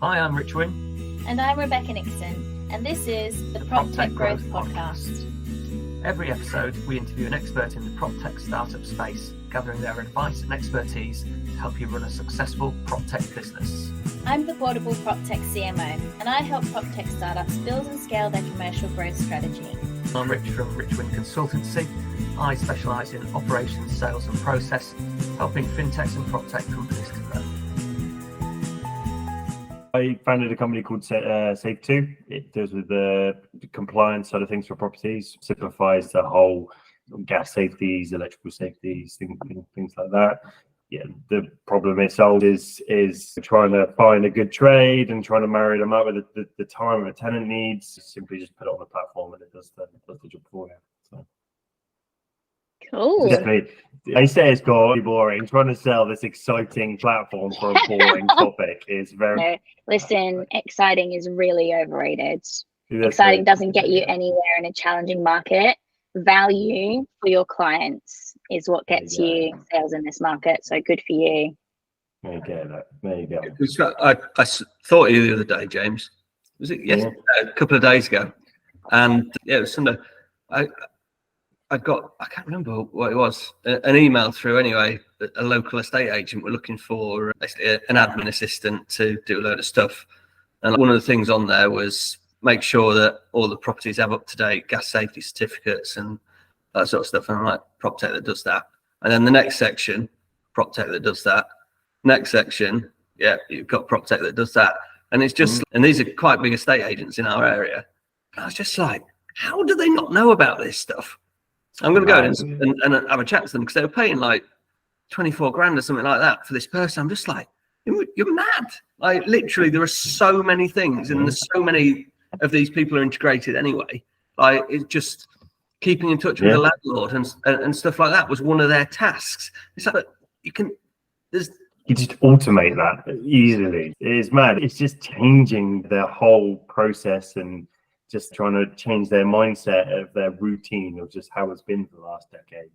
Hi, I'm Rich Wynn. And I'm Rebecca Nixon, and this is the PropTech Growth Podcast. Every episode, we interview an expert in the PropTech startup space, gathering their advice and expertise to help you run a successful PropTech business. I'm the Portable PropTech CMO, and I help PropTech startups build and scale their commercial growth strategy. I'm Rich from Rich Wynn Consultancy. I specialise in operations, sales and process, helping fintechs and PropTech companies to grow. I founded a company called Safe2. It deals with the compliance side of things for properties, simplifies the whole gas safeties, electrical safeties, things like that. Yeah, the problem it solves is trying to find a good trade and trying to marry them up with the time a tenant needs. Simply just put it on the platform and it does the job for you. So. Cool. Definitely. I say it's got to be boring. Trying to sell this exciting platform for a boring topic is very... No, listen, exciting is really overrated. Exciting doesn't get you anywhere in a challenging market. Value for your clients is what gets you sales in this market. So good for you. There you go. There you go. I thought of you the other day, James. Was it yesterday? A couple of days ago? And yeah, it was Sunday. I can't remember what it was, an email through anyway. A local estate agent were looking for an admin assistant to do a load of stuff. And one of the things on there was make sure that all the properties have up-to-date gas safety certificates and that sort of stuff. And I'm like, PropTech that does that. And then the next section, PropTech that does that. Next section, yeah, you've got PropTech that does that. And it's just, and these are quite big estate agents in our area. And I was just like, how do they not know about this stuff? I'm going to go and have a chat to them because they were paying like 24 grand or something like that for this person. I'm just like, you're mad. Like literally, there are so many things and there's so many of these people are integrated anyway. Like it's just keeping in touch with the landlord and stuff like that was one of their tasks. It's like you just automate that easily. It's mad. It's just changing their whole process and just trying to change their mindset of their routine of just how it's been for the last decade.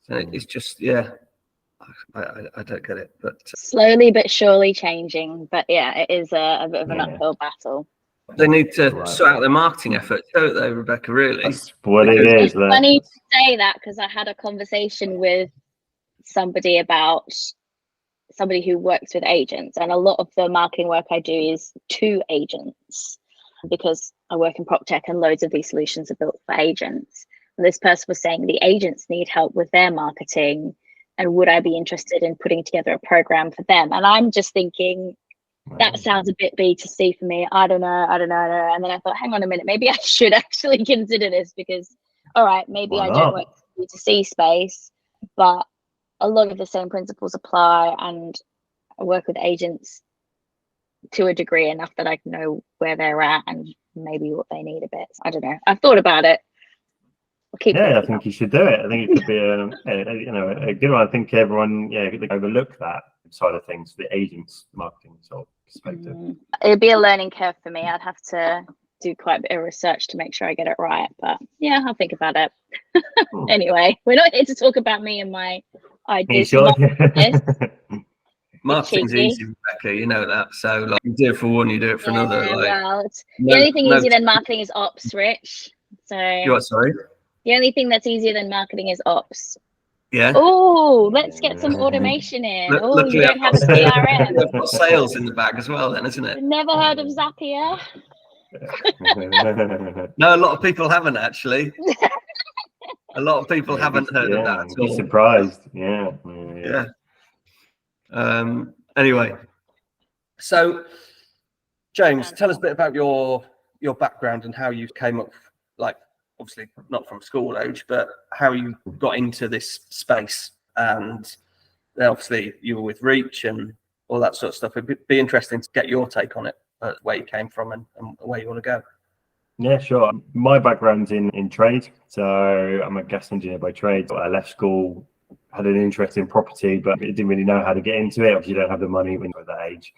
It's just, I don't get it. But slowly but surely changing. But yeah, it is a bit of an uphill battle. They need to sort out their marketing efforts, don't they, Rebecca, really? That's what it is. It's funny to say that because I had a conversation with somebody who works with agents, and a lot of the marketing work I do is to agents. Because I work in PropTech and loads of these solutions are built for agents. And this person was saying the agents need help with their marketing and would I be interested in putting together a program for them? And I'm just thinking, that sounds a bit B2C for me. I don't know. And then I thought, hang on a minute, maybe I should actually consider this because, all right, maybe I don't work in the B2C space, but a lot of the same principles apply and I work with agents to a degree enough that I know where they're at and maybe what they need a bit. I don't know. I've thought about it. I think you should do it. I think it could be a good one. I think everyone they overlook that side of things, the agents marketing sort of perspective. It'd be a learning curve for me. I'd have to do quite a bit of research to make sure I get it right. But yeah, I'll think about it. Anyway, we're not here to talk about me and my ideas. Marketing's easy, Rebecca, you know that. So like, you do it for one, you do it for another. The only thing easier than marketing is ops, Rich. So you what, sorry? The only thing that's easier than marketing is ops. Yeah. Oh, let's get some automation in. You don't have a CRM. I've got sales in the bag as well, then, isn't it? Never heard of Zapier. No, a lot of people haven't actually. A lot of people haven't heard of that at all. Be surprised. Yeah. Anyway, so James, tell us a bit about your background and how you came up, like obviously not from school age, but how you got into this space. And then obviously you were with Reach and all that sort of stuff. It'd be interesting to get your take on it, where you came from and where you want to go. Yeah, sure. My background's in trade. So I'm a gas engineer by trade. I left school, had an interest in property, but didn't really know how to get into it. Obviously, you don't have the money when you're at that age.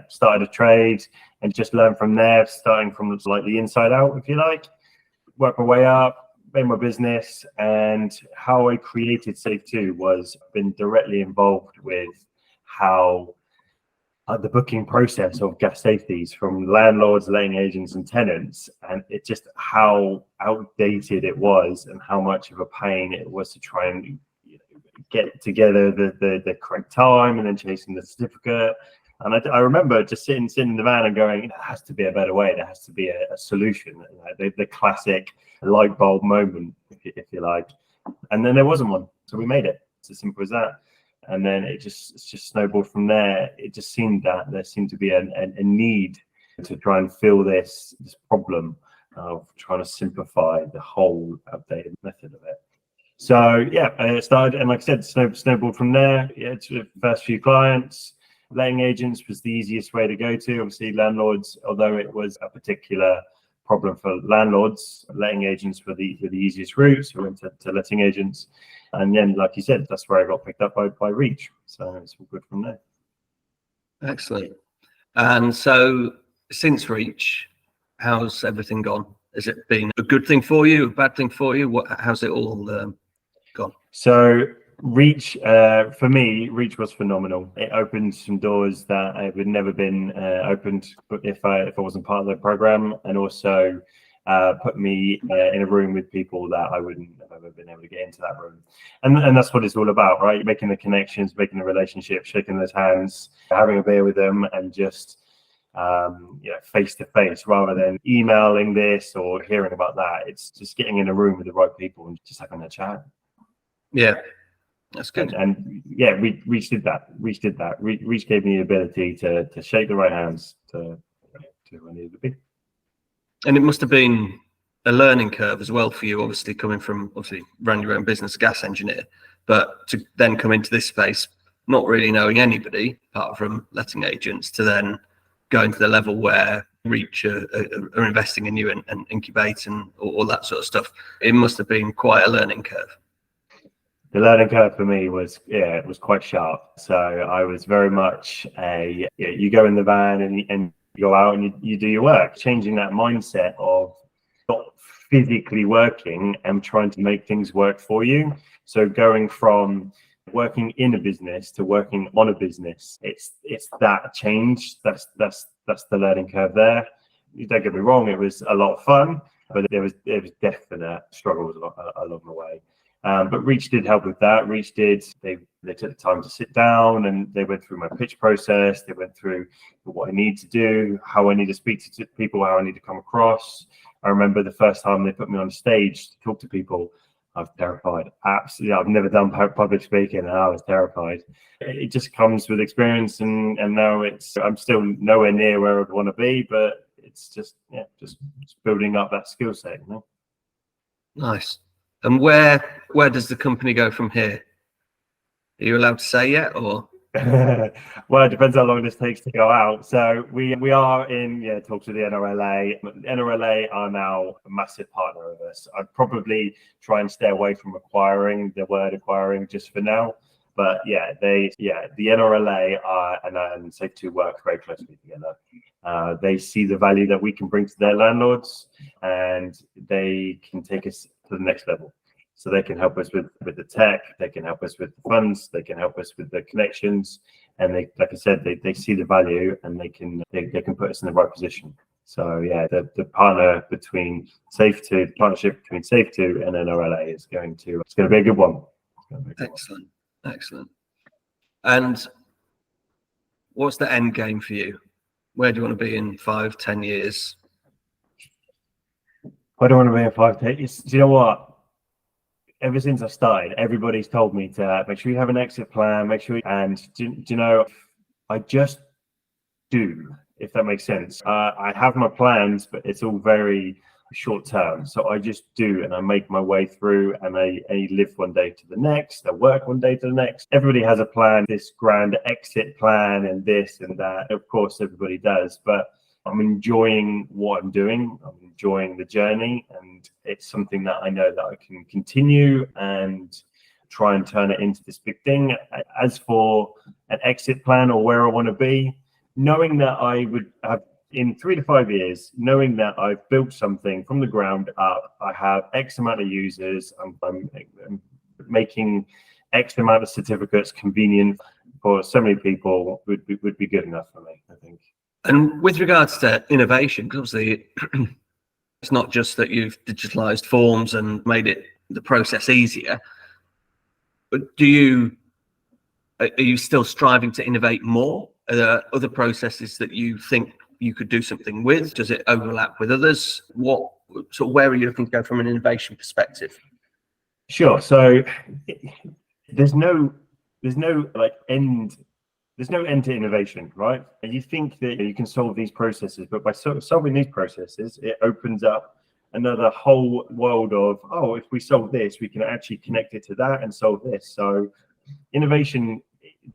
Started a trade and just learned from there, starting from like the inside out, if you like. Worked my way up, made my business, and how I created Safe2 was been directly involved with how the booking process of gas safeties from landlords, letting agents, and tenants, and it just how outdated it was, and how much of a pain it was to try and get together the correct time, and then chasing the certificate. And I remember just sitting in the van and going, there has to be a better way. There has to be a solution. The classic light bulb moment, if you like. And then there wasn't one, so we made it. It's as simple as that. And then it's just snowballed from there. It just seemed that there seemed to be a need to try and fill this problem of trying to simplify the whole updated method of it. So yeah, I started, and like I said, snowballed from there. Yeah, to the first few clients. Letting agents was the easiest way to go to. Obviously, landlords, although it was a particular problem for landlords, letting agents were the easiest route. So we went to letting agents. And then, like you said, that's where I got picked up by Reach. So it's all good from there. Excellent. And so since Reach, how's everything gone? Has it been a good thing for you, a bad thing for you? How's it all gone? So Reach, for me, Reach was phenomenal. It opened some doors that I would never been opened if I wasn't part of the program, and also put me in a room with people that I wouldn't have ever been able to get into that room. And that's what it's all about, right? Making the connections, making the relationships, shaking those hands, having a beer with them, and just face to face, rather than emailing this or hearing about that. It's just getting in a room with the right people and just having a chat. Yeah. That's good. And yeah, Reach did that. Reach gave me the ability to shake the right hands to where I needed to be. And it must have been a learning curve as well for you, obviously coming from run your own business, gas engineer, but to then come into this space, not really knowing anybody apart from letting agents, to then going to the level where Reach are investing in you and incubate and all that sort of stuff. It must have been quite a learning curve. The learning curve for me was, it was quite sharp. So I was very much you go in the van and you go out and you do your work. Changing that mindset of not physically working and trying to make things work for you. So going from working in a business to working on a business, it's that change. That's the learning curve there. Don't get me wrong, it was a lot of fun, but there was definite struggles along the way. But Reach did help with that. Reach did, they took the time to sit down and they went through my pitch process. They went through what I need to do, how I need to speak to people, how I need to come across. I remember the first time they put me on stage to talk to people, I was terrified. Absolutely, I've never done public speaking and I was terrified. It just comes with experience, and now I'm still nowhere near where I want to be, but it's just building up that skill set, you know. Nice. And where does the company go from here? Are you allowed to say yet, or? Well, it depends how long this takes to go out. So we are in talks with the NRLA. NRLA are now a massive partner of us. I'd probably try and stay away from acquiring the word acquiring just for now. But the NRLA and Safe2 work very closely together. They see the value that we can bring to their landlords, and they can take us to the next level. So they can help us with the tech, they can help us with the funds, they can help us with the connections, and they, like I said, they see the value, and they can put us in the right position. So the partnership between Safe2 and NRLA is going to be a good one. Excellent. And what's the end game for you? Where do you want to be in 5-10 years? I don't want to be in 5-10 years. Do you know what? Ever since I started, everybody's told me to make sure you have an exit plan, and do you know, I just do, if that makes sense. I have my plans, but it's all very short term. So I just do, and I make my way through, and I live one day to the next, I work one day to the next. Everybody has a plan, this grand exit plan and this and that. Of course, everybody does, but I'm enjoying what I'm doing. I'm enjoying the journey, and it's something that I know that I can continue and try and turn it into this big thing. As for an exit plan or where I want to be, knowing that I would have in 3 to 5 years, knowing that I've built something from the ground up, I have X amount of users, I'm making X amount of certificates convenient for so many people would be good enough for me, I think. And with regards to innovation, because obviously it's not just that you've digitalized forms and made the process easier, but are you still striving to innovate more? Are there other processes that you think you could do something with? Does it overlap with others? Where are you looking to go from an innovation perspective? Sure. So there's no end. There's no end to innovation, right? And you think that you can solve these processes, but by solving these processes, it opens up another whole world of, if we solve this, we can actually connect it to that and solve this. So innovation,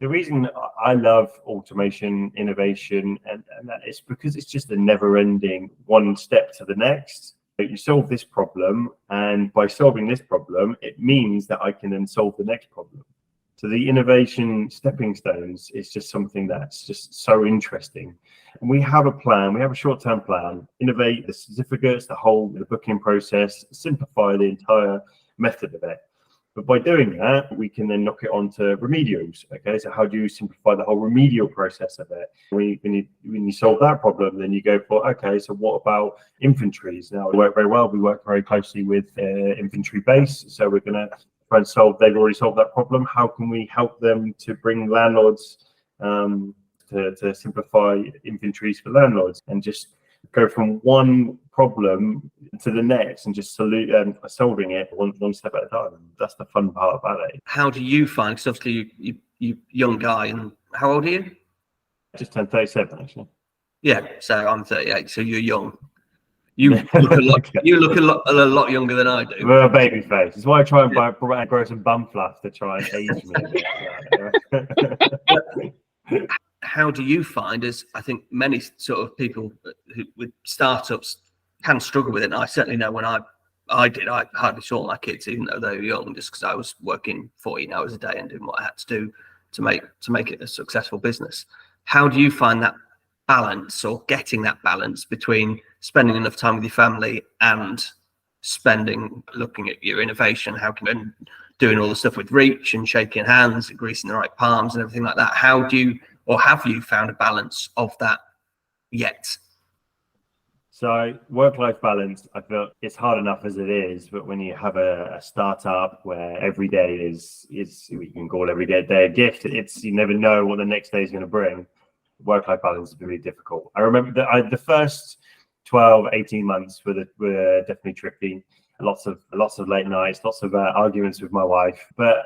the reason I love automation, innovation, and that is because it's just a never-ending one step to the next. You solve this problem, and by solving this problem, it means that I can then solve the next problem. So the innovation stepping stones is just something that's just so interesting. And we have a plan, we have a short-term plan, innovate the certificates, the booking process, simplify the entire method of it. But by doing that, we can then knock it onto remedials. Okay, so how do you simplify the whole remedial process of it? When you solve that problem, then you go for, okay, so what about inventories? Now, we work very well. We work very closely with inventory base. So we're going to try and they've already solved that problem. How can we help them to bring landlords to simplify inventories for landlords and just go from one problem to the next and just solving it one step at a time. That's the fun part about it. How do you find, because obviously you young guy, and how old are you? Just turned 37 actually. Yeah, so I'm 38, so you're young. You look a lot younger than I do. Well, baby face. It's why I try and grow some bum fluff to try and age me. How do you find, as I think many sort of people with startups can struggle with it, and I certainly know when I hardly saw my kids, even though they were young, just because I was working 14 hours a day and doing what I had to do to make it a successful business. How do you find that balance, or getting that balance between spending enough time with your family and looking at your innovation, and doing all the stuff with reach and shaking hands and greasing the right palms and everything like that? How do you, or have you found a balance of that yet? So work-life balance, I feel it's hard enough as it is, but when you have a startup where every day is we can call every day a gift, you never know what the next day is going to bring. Work-life balance has been really difficult. I remember that the first 12-18 months were definitely tricky. Lots of late nights, lots of arguments with my wife, but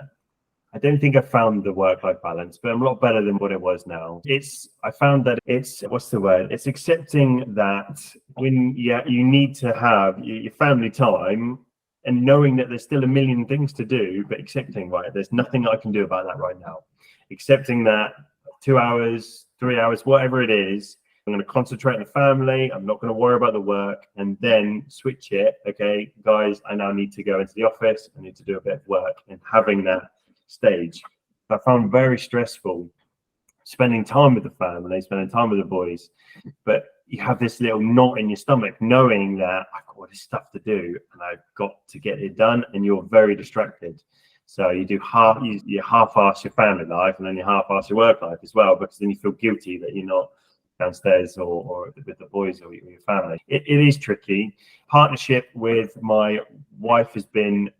I don't think I found the work-life balance, but I'm a lot better than what it was now. I found that it's accepting that when you need to have your family time, and knowing that there's still a million things to do, but accepting, right, there's nothing I can do about that right now. Accepting that 2 hours, 3 hours, whatever it is, I'm going to concentrate on the family. I'm not going to worry about the work, and then switch it. Okay, guys, I now need to go into the office. I need to do a bit of work, and having that stage I found very stressful, spending time with the family, spending time with the boys, but you have this little knot in your stomach knowing that I've got all this stuff to do and I've got to get it done, and you're very distracted. So you half-ass your family life, and then you half-ass your work life as well, because then you feel guilty that you're not downstairs or with the boys or your family. It is tricky. Partnership with my wife has been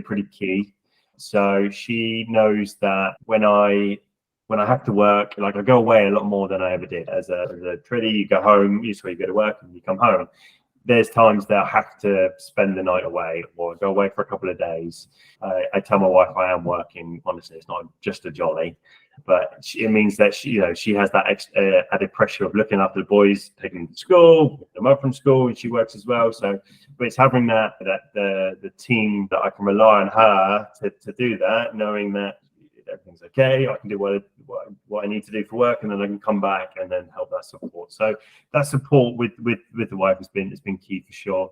pretty key. So she knows that when I have to work, like I go away a lot more than I ever did. As a tradie, you go home, you go to work and you come home. There's times that I have to spend the night away or go away for a couple of days. I tell my wife I am working. Honestly, it's not just a jolly, but it means that she has that added pressure of looking after the boys, taking them to school, picking them up from school, and she works as well. So, but it's having that the team that I can rely on her to do that, knowing that everything's okay. I can do what I need to do for work, and then I can come back and then help that support. So that support with the wife has been key for sure.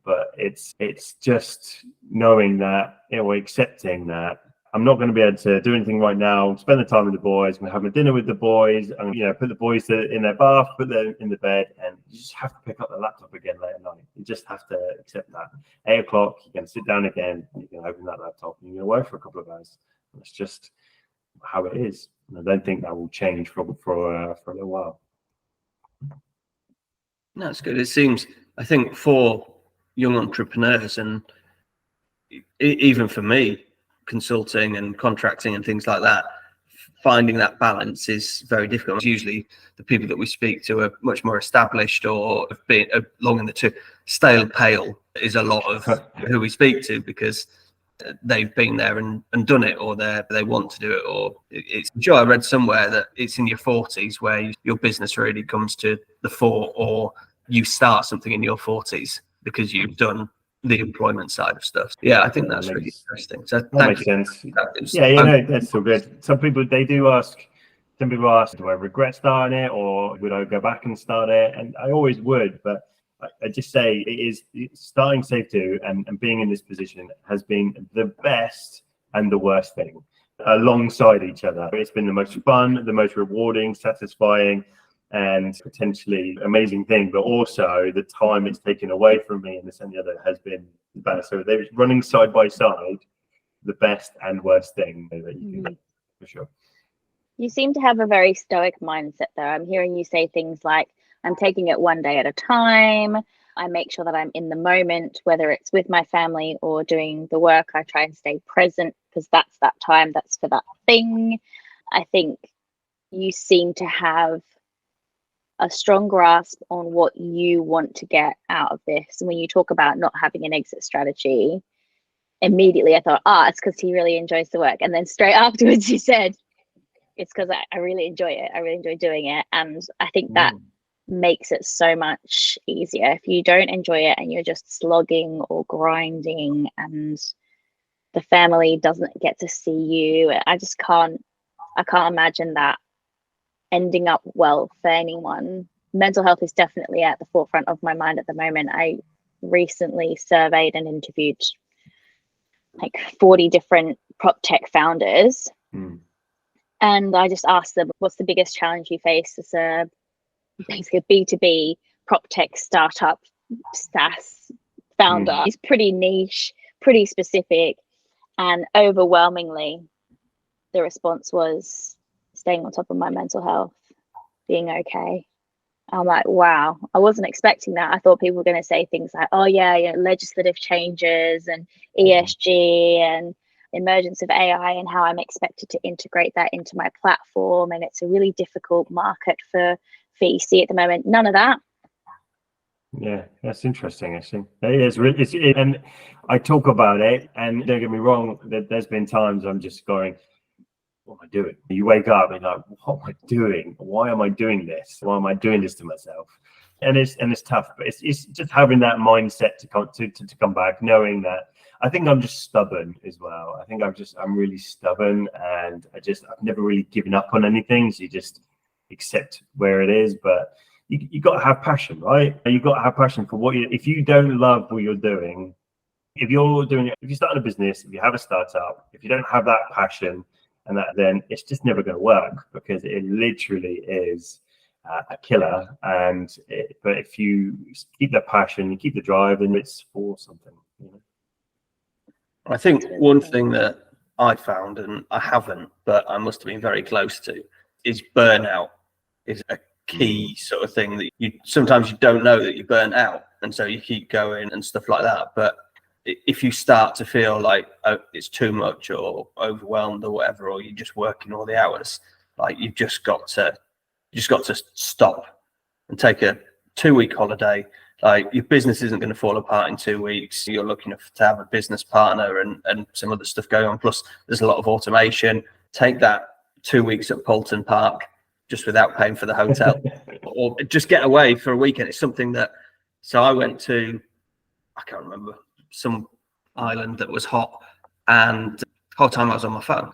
But it's just knowing that, accepting that I'm not going to be able to do anything right now. Spend the time with the boys. I'm going to have my dinner with the boys. I'm put the boys in their bath, put them in the bed, and you just have to pick up the laptop again late at night. You just have to accept that. 8 o'clock, you can sit down again. You can open that laptop and you can work for a couple of hours. It's just how it is. And I don't think that will change for a little while. No, it's good. It seems, I think, for young entrepreneurs, and even for me, consulting and contracting and things like that, finding that balance is very difficult. Usually the people that we speak to are much more established or have been long in the tooth. Stale pale is a lot of who we speak to, because they've been there and done it, or they want to do it, or it's sure I read somewhere that it's in your 40s where your business really comes to the fore, or you start something in your 40s because you've done the employment side of stuff. Yeah, I think that's really interesting. So that makes sense. No, that's so good. Some people do ask, do I regret starting it, or would I go back and start it? And I always would, but I just say starting Safe2 and being in this position has been the best and the worst thing alongside each other. It's been the most fun, the most rewarding, satisfying, and potentially amazing thing, but also the time it's taken away from me and this and the other has been bad. So they're running side by side, the best and worst thing that you can do, for sure. You seem to have a very stoic mindset there. I'm hearing you say things like, I'm taking it one day at a time. I make sure that I'm in the moment, whether it's with my family or doing the work. I try and stay present because that's that time, that's for that thing. I think you seem to have a strong grasp on what you want to get out of this. When you talk about not having an exit strategy, immediately I thought, it's because he really enjoys the work. And then straight afterwards you said, it's because I really enjoy it. I really enjoy doing it. And I think that makes it so much easier. If you don't enjoy it and you're just slogging or grinding and the family doesn't get to see you, I can't imagine that ending up well for anyone. Mental health is definitely at the forefront of my mind at the moment. I recently surveyed and interviewed like 40 different PropTech founders. And I just asked them, what's the biggest challenge you face as a basically a B2B PropTech startup SaaS founder? It's pretty niche, pretty specific, and overwhelmingly the response was staying on top of my mental health, being okay. I'm like, wow, I wasn't expecting that. I thought people were going to say things like, legislative changes and ESG and emergence of AI and how I'm expected to integrate that into my platform. And it's a really difficult market for VC at the moment. None of that. Yeah, that's interesting, actually. It is, and I talk about it, and don't get me wrong, there's been times I'm just going, what am I doing? You wake up and you're like, what am I doing? Why am I doing this? Why am I doing this to myself? And it's tough, but it's just having that mindset to come back, knowing that I think I'm just stubborn as well. I think I'm really stubborn, and I've never really given up on anything. So you just accept where it is, but you got to have passion, right? You got to have passion for if you don't love what you're doing, if you start a business, if you have a startup, if you don't have that passion and that, then it's just never going to work, because it literally is a killer. But if you keep that passion, you keep the drive, then it's for something. I think one thing that I found, and I haven't, but I must have been very close to, is burnout is a key sort of thing that sometimes you don't know that you're burnt out, and so you keep going and stuff like that. But if you start to feel like it's too much or overwhelmed or whatever, or you're just working all the hours, like you've just got to stop and take a 2-week holiday. Like, your business isn't going to fall apart in 2 weeks. You're looking to have a business partner and some other stuff going on. Plus, there's a lot of automation. Take that 2 weeks at Polton Park just without paying for the hotel, or just get away for a weekend. It's something that. So I went to, I can't remember, some island that was hot, and the whole time I was on my phone.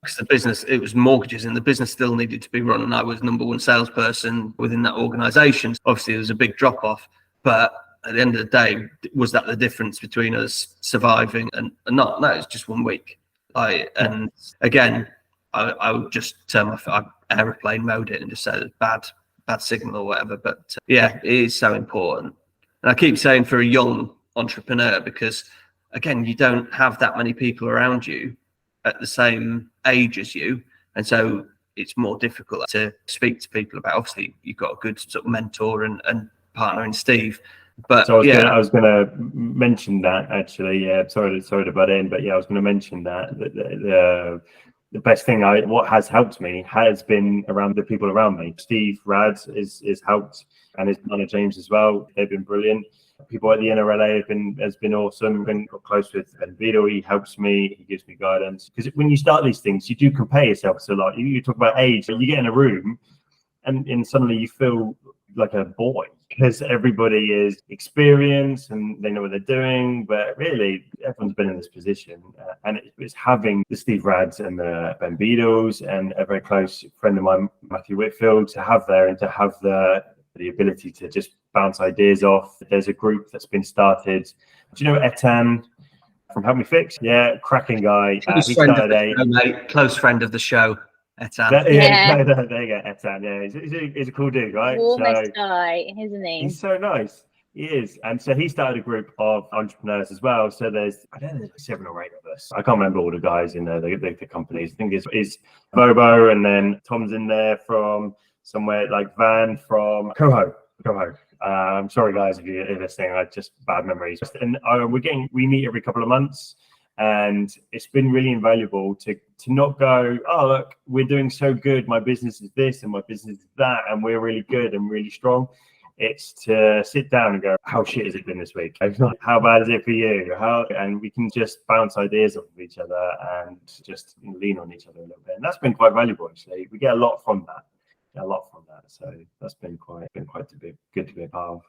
Because the business, it was mortgages, and the business still needed to be run, and I was number one salesperson within that organization. Obviously there was a big drop off, but at the end of the day, was that the difference between us surviving and not? No, it's just 1 week. And again, I would just turn my airplane mode it and just say there's bad signal or whatever. But yeah, it is so important. And I keep saying, for a young entrepreneur, because again, you don't have that many people around you at the same age as you, and so it's more difficult to speak to people about. Obviously, you've got a good sort of mentor and partner in Steve. But so I was gonna mention that actually. Yeah, sorry to butt in, but yeah, I was gonna mention that the best thing what has helped me has been around the people around me. Steve Rad is helped, and his partner James as well. They've been brilliant. People at the NRLA has been awesome. Been close with Ben Vito. He helps me. He gives me guidance, because when you start these things, you do compare yourself to a lot. You talk about age, but you get in a room, and suddenly you feel like a boy, because everybody is experienced and they know what they're doing. But really, everyone's been in this position, and it's having the Steve Rads and the Ben Beatles and a very close friend of mine, Matthew Whitfield, to have there, and to have the ability to just bounce ideas off. There's a group that's been started. Do you know Etan from Help Me Fix? Yeah, cracking guy. He started close friend of the show. Etan. There you go, Etan. Yeah, he's a cool dude, right? Warmest guy, isn't he? He's so nice. He is. And so he started a group of entrepreneurs as well. So there's 7 or 8 of us. I can't remember all the guys in there, the companies. I think it's Bobo, and then Tom's in there from somewhere, like Van from Coho. I'm sorry guys if you're listening. I just bad memories. And we meet every couple of months. And it's been really invaluable to not go, oh, look, we're doing so good. My business is this and my business is that, and we're really good and really strong. It's to sit down and go, how shit has it been this week? How bad is it for you? And we can just bounce ideas off of each other and just lean on each other a little bit. And that's been quite valuable, actually. We get a lot from that. So that's been quite good to be a part of.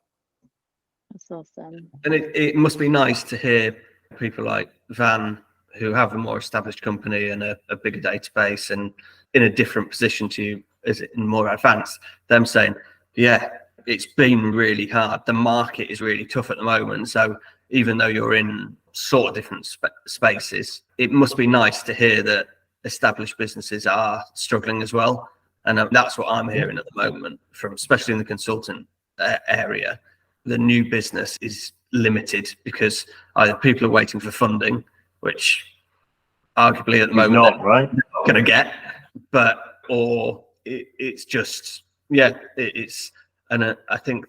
That's awesome. And it must be nice to hear people like Van, who have a more established company and a bigger database and in a different position to you, as in more advanced, them saying, yeah, it's been really hard. The market is really tough at the moment. So even though you're in sort of different spaces, it must be nice to hear that established businesses are struggling as well. And that's what I'm hearing at the moment, from especially in the consultant area. The new business is limited because either people are waiting for funding, which arguably at the moment not right, not going to get, or it's just it's, and I think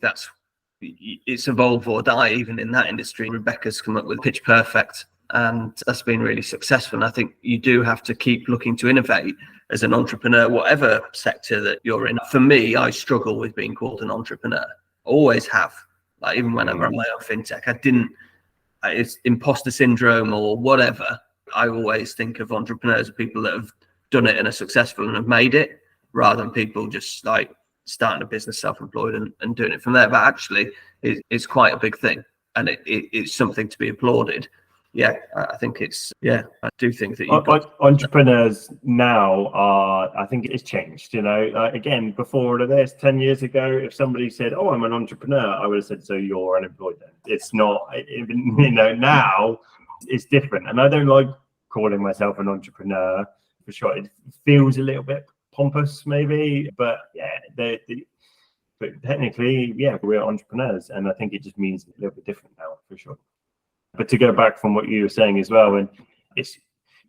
it's evolve or die even in that industry. Rebecca's come up with Pitch Perfect, and that's been really successful. And I think you do have to keep looking to innovate as an entrepreneur, whatever sector that you're in. For me, I struggle with being called an entrepreneur. Always have. Like even when I run my own fintech, it's imposter syndrome or whatever. I always think of entrepreneurs as people that have done it and are successful and have made it, rather than people just like starting a business self-employed and doing it from there. But actually, it's quite a big thing, and it's something to be applauded. Yeah, I think I do think that entrepreneurs now I think it's changed, again, before all of this, 10 years ago, if somebody said, oh, I'm an entrepreneur, I would have said, so you're unemployed then. It's not, even, now it's different. And I don't like calling myself an entrepreneur, for sure. It feels a little bit pompous maybe, but but technically, we're entrepreneurs. And I think it just means a little bit different now, for sure. But to go back from what you were saying as well, and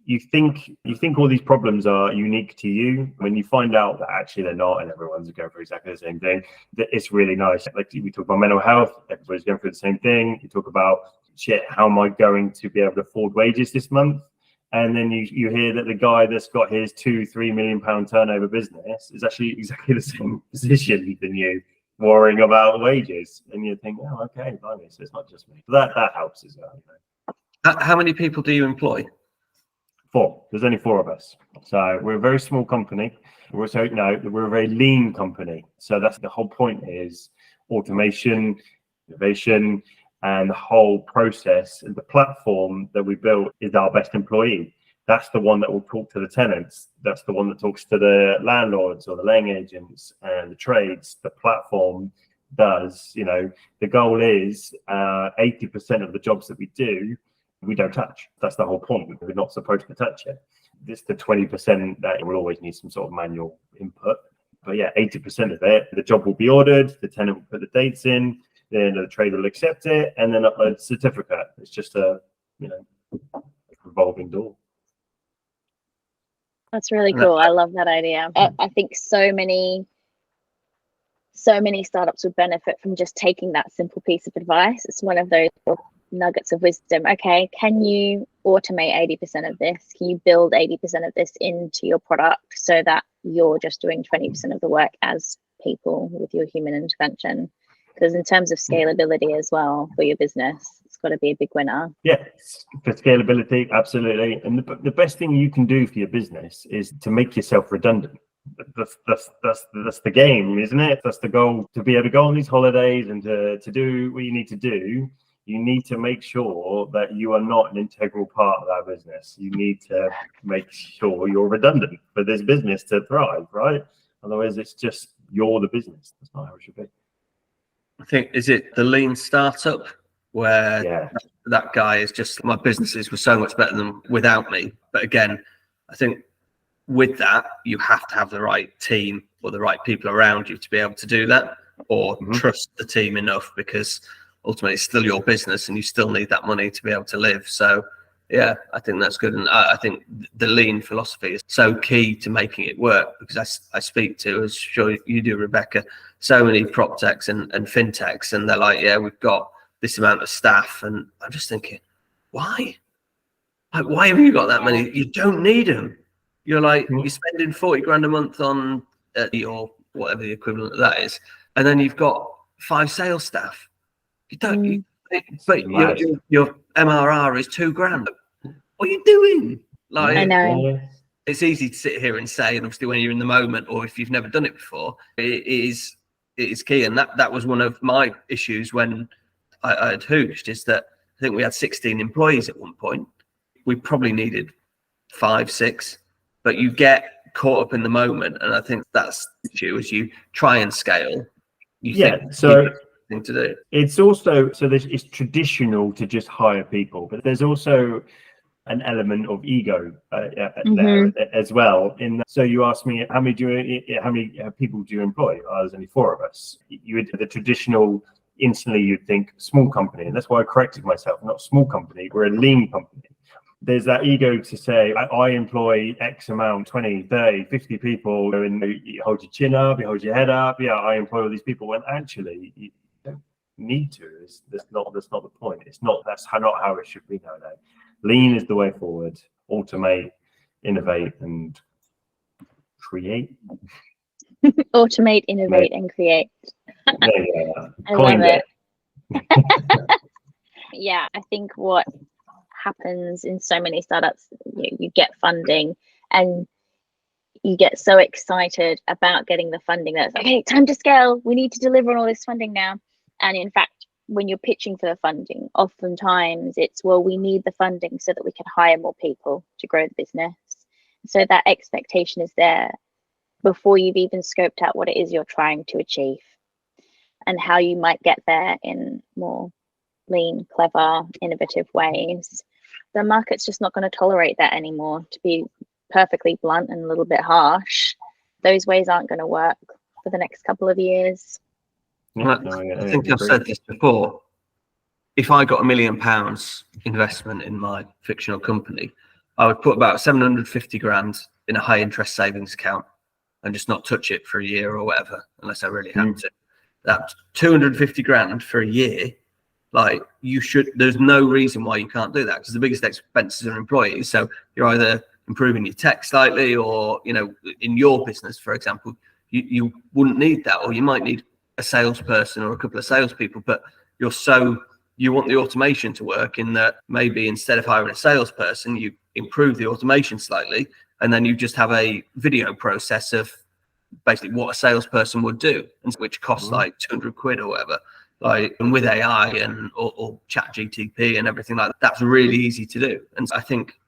you think all these problems are unique to you, when you find out that actually they're not, and everyone's going through exactly the same thing, that it's really nice. Like we talk about mental health, everybody's going through the same thing. You talk about how am I going to be able to afford wages this month? And then you hear that the guy that's got his £2-3 million turnover business is actually exactly the same position than you, worrying about wages, and you think, oh, okay, blimey, so it's not just me. That helps as well. How many people do you employ? 4. There's only 4 of us, so we're a very small company. We're a very lean company. So that's the whole point: is automation, innovation, and the whole process. And the platform that we built is our best employee. That's the one that will talk to the tenants. That's the one that talks to the landlords or the letting agents and the trades. The platform does, the goal is 80% of the jobs that we do, we don't touch. That's the whole point. We're not supposed to touch it. It's the 20% that will always need some sort of manual input. But 80% of it, the job will be ordered, the tenant will put the dates in, then the trade will accept it, and then upload the certificate. It's just a, revolving door. That's really cool. I love that idea. I think so many startups would benefit from just taking that simple piece of advice. It's one of those nuggets of wisdom. Okay, can you automate 80% of this? Can you build 80% of this into your product so that you're just doing 20% of the work as people with your human intervention? Because in terms of scalability as well for your business, it's got to be a big winner. Yeah, for scalability, absolutely. And the best thing you can do for your business is to make yourself redundant. That's the game, isn't it? That's the goal, to be able to go on these holidays and to do what you need to do. You need to make sure that you are not an integral part of that business. You need to make sure you're redundant for this business to thrive, right? Otherwise, it's just you're the business. That's not how it should be. I think, is it the lean startup where Yeah. that guy is just, my businesses were so much better than without me. But again, I think with that, you have to have the right team or the right people around you to be able to do that, or trust the team enough, because ultimately it's still your business and you still need that money to be able to live. So yeah, I think that's good. And I think the lean philosophy is so key to making it work, because I speak to, as sure you do, Rebecca, so many PropTechs and fintechs, and they're like, yeah, we've got this amount of staff. And I'm just thinking, why? Like, why have you got that many? You don't need them. You're like, you're spending 40 grand a month on or whatever the equivalent of that is. And then you've got 5 sales staff. You don't, but your MRR is 2 grand. What are you doing? Like, I know. It's easy to sit here and say, and obviously when you're in the moment, or if you've never done it before, it is key. And that was one of my issues when I had hooched, is that I think we had 16 employees at one point. We probably needed 5, 6, but you get caught up in the moment. And I think that's the issue, as you try and scale. Thing to do. It's also, it's traditional to just hire people, but there's also an element of ego there as well. So you asked me, how many people do you employ? There's only 4 of us. You would, the traditional, instantly you'd think small company, and that's why I corrected myself. Not small company, we're a lean company. There's that ego to say, I employ X amount, 20, 30, 50 people, and you hold your chin up, you hold your head up. Yeah, I employ all these people, when actually you don't need to. That's not the point. That's not how it should be nowadays. Lean is the way forward. Automate, innovate, and create. Automate, innovate, and create. Yeah. I love it. Yeah, I think what happens in so many startups, you get funding and you get so excited about getting the funding that's like, hey, time to scale, we need to deliver on all this funding now. And in fact, when you're pitching for the funding, oftentimes it's, well, we need the funding so that we can hire more people to grow the business. So that expectation is there before you've even scoped out what it is you're trying to achieve and how you might get there in more lean, clever, innovative ways. The market's just not going to tolerate that anymore. To be perfectly blunt and a little bit harsh, those ways aren't going to work for the next couple of years. I think I've said this before. If I got £1 million investment in my fictional company, I would put about 750 grand in a high interest savings account and just not touch it for a year or whatever, unless I really had to. That's 250 grand for a year. Like, there's no reason why you can't do that, because the biggest expenses are employees. So you're either improving your tech slightly, or, in your business, for example, you wouldn't need that, or you might need a salesperson or a couple of salespeople, but you want the automation to work, in that maybe instead of hiring a salesperson, you improve the automation slightly, and then you just have a video process of basically what a salesperson would do, and which costs like 200 quid or whatever. Like, and with AI and or chat GTP and everything like that, that's really easy to do. And I think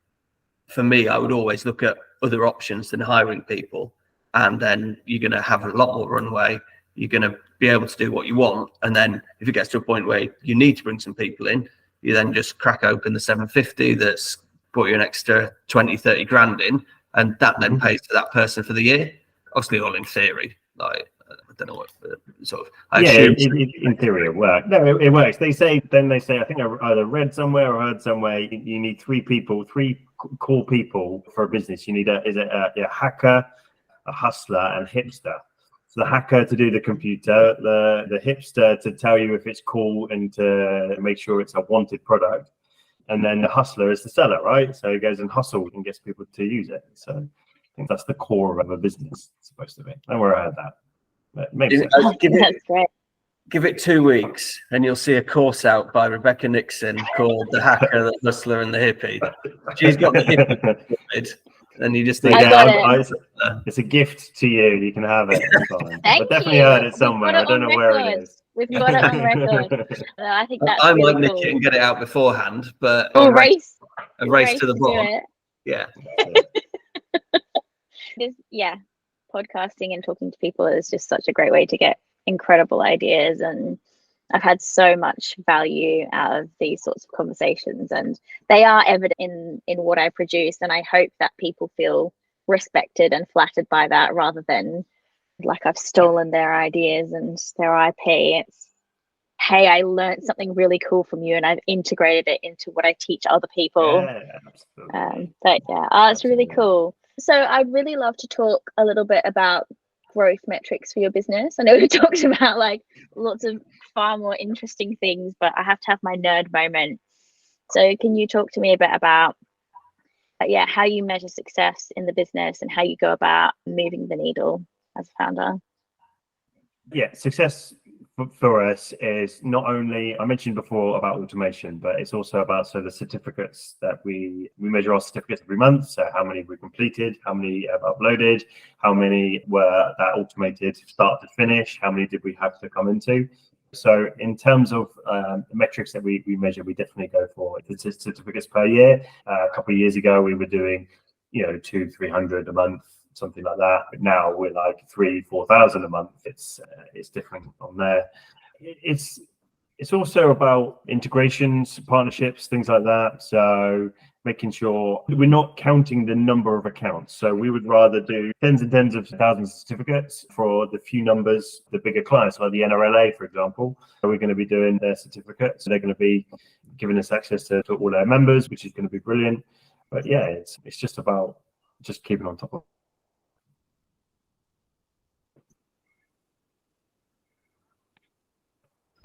for me, I would always look at other options than hiring people, and then you're going to have a lot more runway. You're going to be able to do what you want. And then if it gets to a point where you need to bring some people in, you then just crack open the 750 that's brought you an extra 20, 30 grand in, and that then pays for that person for the year. Obviously, all in theory. Like, I don't know what sort of. In theory it works. No, it works. They say, I think I either read somewhere or heard somewhere, you need 3 people, 3 core people for a business. You need a hacker, a hustler, and hipster. So the hacker to do the computer, the hipster to tell you if it's cool and to make sure it's a wanted product, and then the hustler is the seller, right? So he goes and hustles and gets people to use it. So I think that's the core of a business, it's supposed to be. And where I had that. But makes sense. That's great. Give it 2 weeks and you'll see a course out by Rebecca Nixon called The Hacker, the Hustler and the Hippie. She's got the hippie, and you just need it's a gift to you. You can have it. Thank but definitely you. heard it somewhere. I don't know where it is. We've got it on record. I think that's I really might cool. nick it and get it out beforehand, but Or a race to the bottom. Yeah. Podcasting and talking to people is just such a great way to get incredible ideas, and I've had so much value out of these sorts of conversations, and they are evident in what I produce, and I hope that people feel respected and flattered by that, rather than like I've stolen their ideas and their IP. It's, hey, I learned something really cool from you and I've integrated it into what I teach other people. It's really cool. So I'd really love to talk a little bit about growth metrics for your business. I know we talked about like lots of far more interesting things, but I have to have my nerd moment. So can you talk to me a bit about how you measure success in the business and how you go about moving the needle as a founder? Yeah, success for us is not only, I mentioned before about automation, but it's also about the certificates that we measure our certificates every month. So how many we completed, how many have uploaded, how many were that automated start to finish, how many did we have to come into. So in terms of the metrics that we measure, we definitely go for the certificates per year. A couple of years ago, we were doing 200-300 a month, something like that. But now we're like 3,000-4,000 a month. It's different on there. It's also about integrations, partnerships, things like that. So making sure we're not counting the number of accounts. So we would rather do tens and tens of thousands of certificates for the few numbers, the bigger clients, like the NRLA, for example. We're going to be doing their certificates. So they're going to be giving us access to all their members, which is going to be brilliant. But yeah, it's just about just keeping on top of it.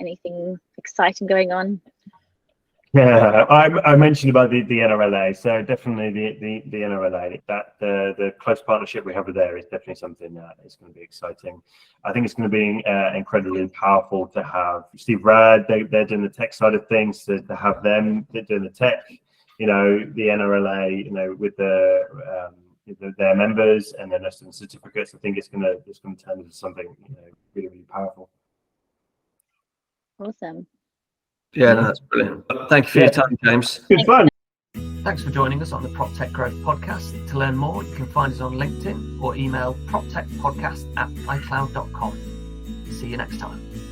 Anything exciting going on? Yeah, I mentioned about the NRLA, so definitely the NRLA, that the close partnership we have with there is definitely something that is going to be exciting. I think it's going to be incredibly powerful to have Steve Rad, they're doing the tech side of things, to have them doing the tech, the NRLA, with their members, and then some certificates. I think it's going to turn into something really, really powerful. Awesome. Yeah, that's brilliant. Thank you for your time, James. Good fun. Thanks for joining us on the PropTech Growth Podcast. To learn more, you can find us on LinkedIn or email proptechpodcast@icloud.com. See you next time.